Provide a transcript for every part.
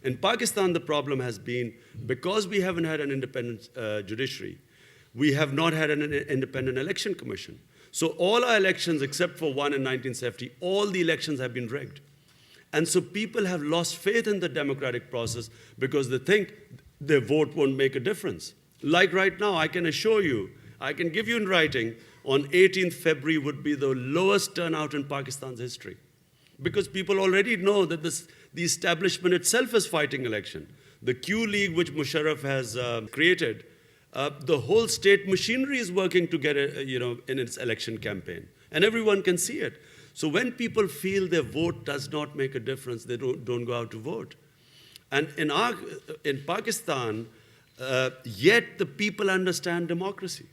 In Pakistan, the problem has been, because we haven't had an independent judiciary, we have not had an independent election commission. So all our elections, except for one in 1970, all the elections have been rigged. And so people have lost faith in the democratic process because they think their vote won't make a difference. Like right now, I can assure you, I can give you in writing, on 18th February would be the lowest turnout in Pakistan's history. Because people already know that the establishment itself is fighting election. The Q League, which Musharraf has created, the whole state machinery is working to get in its election campaign. And everyone can see it. So when people feel their vote does not make a difference, they don't go out to vote. And in Pakistan, yet the people understand democracy.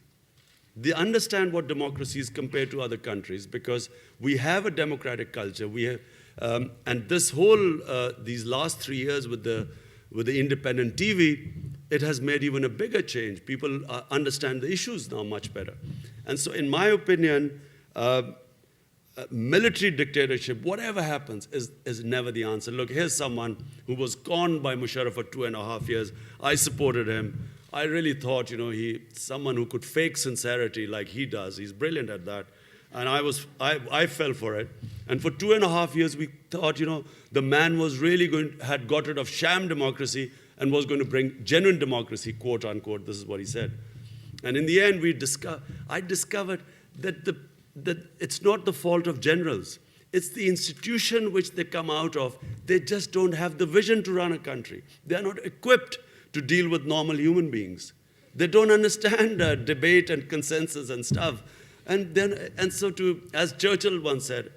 They understand what democracy is compared to other countries because we have a democratic culture. We have, and this whole, these last 3 years with the independent TV, it has made even a bigger change. People understand the issues now much better. And so in my opinion, military dictatorship, whatever happens, is never the answer. Look, here's someone who was conned by Musharraf for 2.5 years. I supported him. I really thought, someone who could fake sincerity like he does. He's brilliant at that. And I fell for it. And for 2.5 years, we thought, the man was really had got rid of sham democracy and was going to bring genuine democracy, quote unquote. This is what he said. And in the end, I discovered that it's not the fault of generals. It's the institution which they come out of. They just don't have the vision to run a country. They're not equipped to deal with normal human beings. They don't understand debate and consensus and stuff. And so as Churchill once said,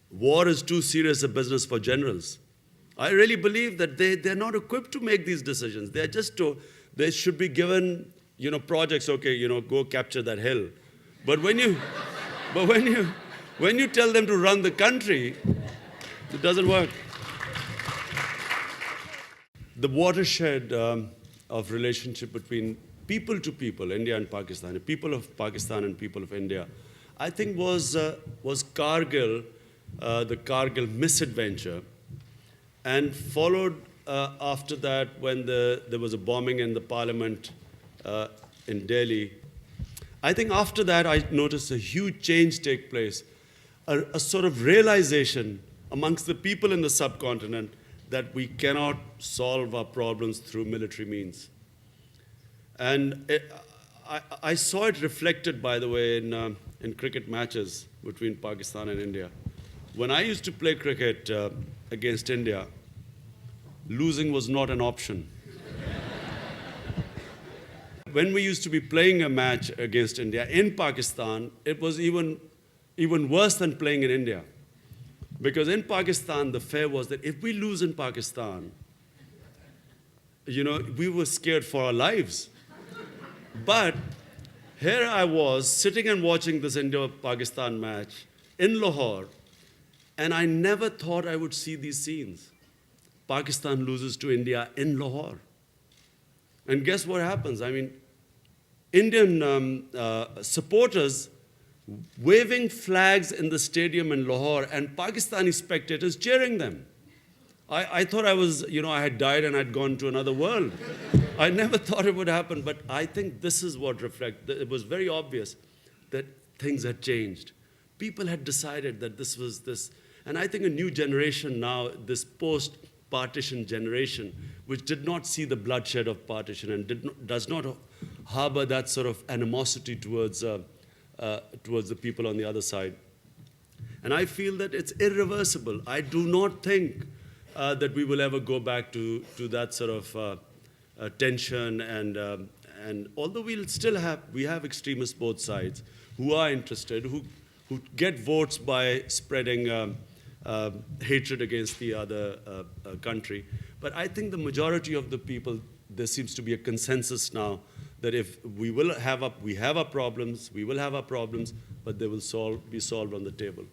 war is too serious a business for generals. I really believe that they're not equipped to make these decisions. They should be given, projects, okay, go capture that hill. But when you tell them to run the country, it doesn't work. The watershed of relationship between people to people, India and Pakistan, the people of Pakistan and people of India, I think was Kargil, the Kargil misadventure, and followed after that when there was a bombing in the parliament in Delhi. I think after that I noticed a huge change take place, a sort of realization amongst the people in the subcontinent that we cannot solve our problems through military means. And I saw it reflected, by the way, in cricket matches between Pakistan and India. When I used to play cricket against India, losing was not an option. When we used to be playing a match against India in Pakistan, it was even worse than playing in India. Because in Pakistan, the fear was that if we lose in Pakistan, we were scared for our lives. But here I was sitting and watching this India-Pakistan match in Lahore, and I never thought I would see these scenes. Pakistan loses to India in Lahore. And guess what happens? I mean, Indian supporters waving flags in the stadium in Lahore and Pakistani spectators cheering them. I thought I had died and I'd gone to another world. I never thought it would happen, but I think this is what it was very obvious that things had changed. People had decided that this was this, and I think a new generation now, this post-partition generation, which did not see the bloodshed of partition and does not harbor that sort of animosity towards the people on the other side. And I feel that it's irreversible. I do not think that we will ever go back to that sort of tension. And although we have extremists both sides who are interested, who get votes by spreading hatred against the other country. But I think the majority of the people, there seems to be a consensus now that if we have our problems, but they will be solved on the table.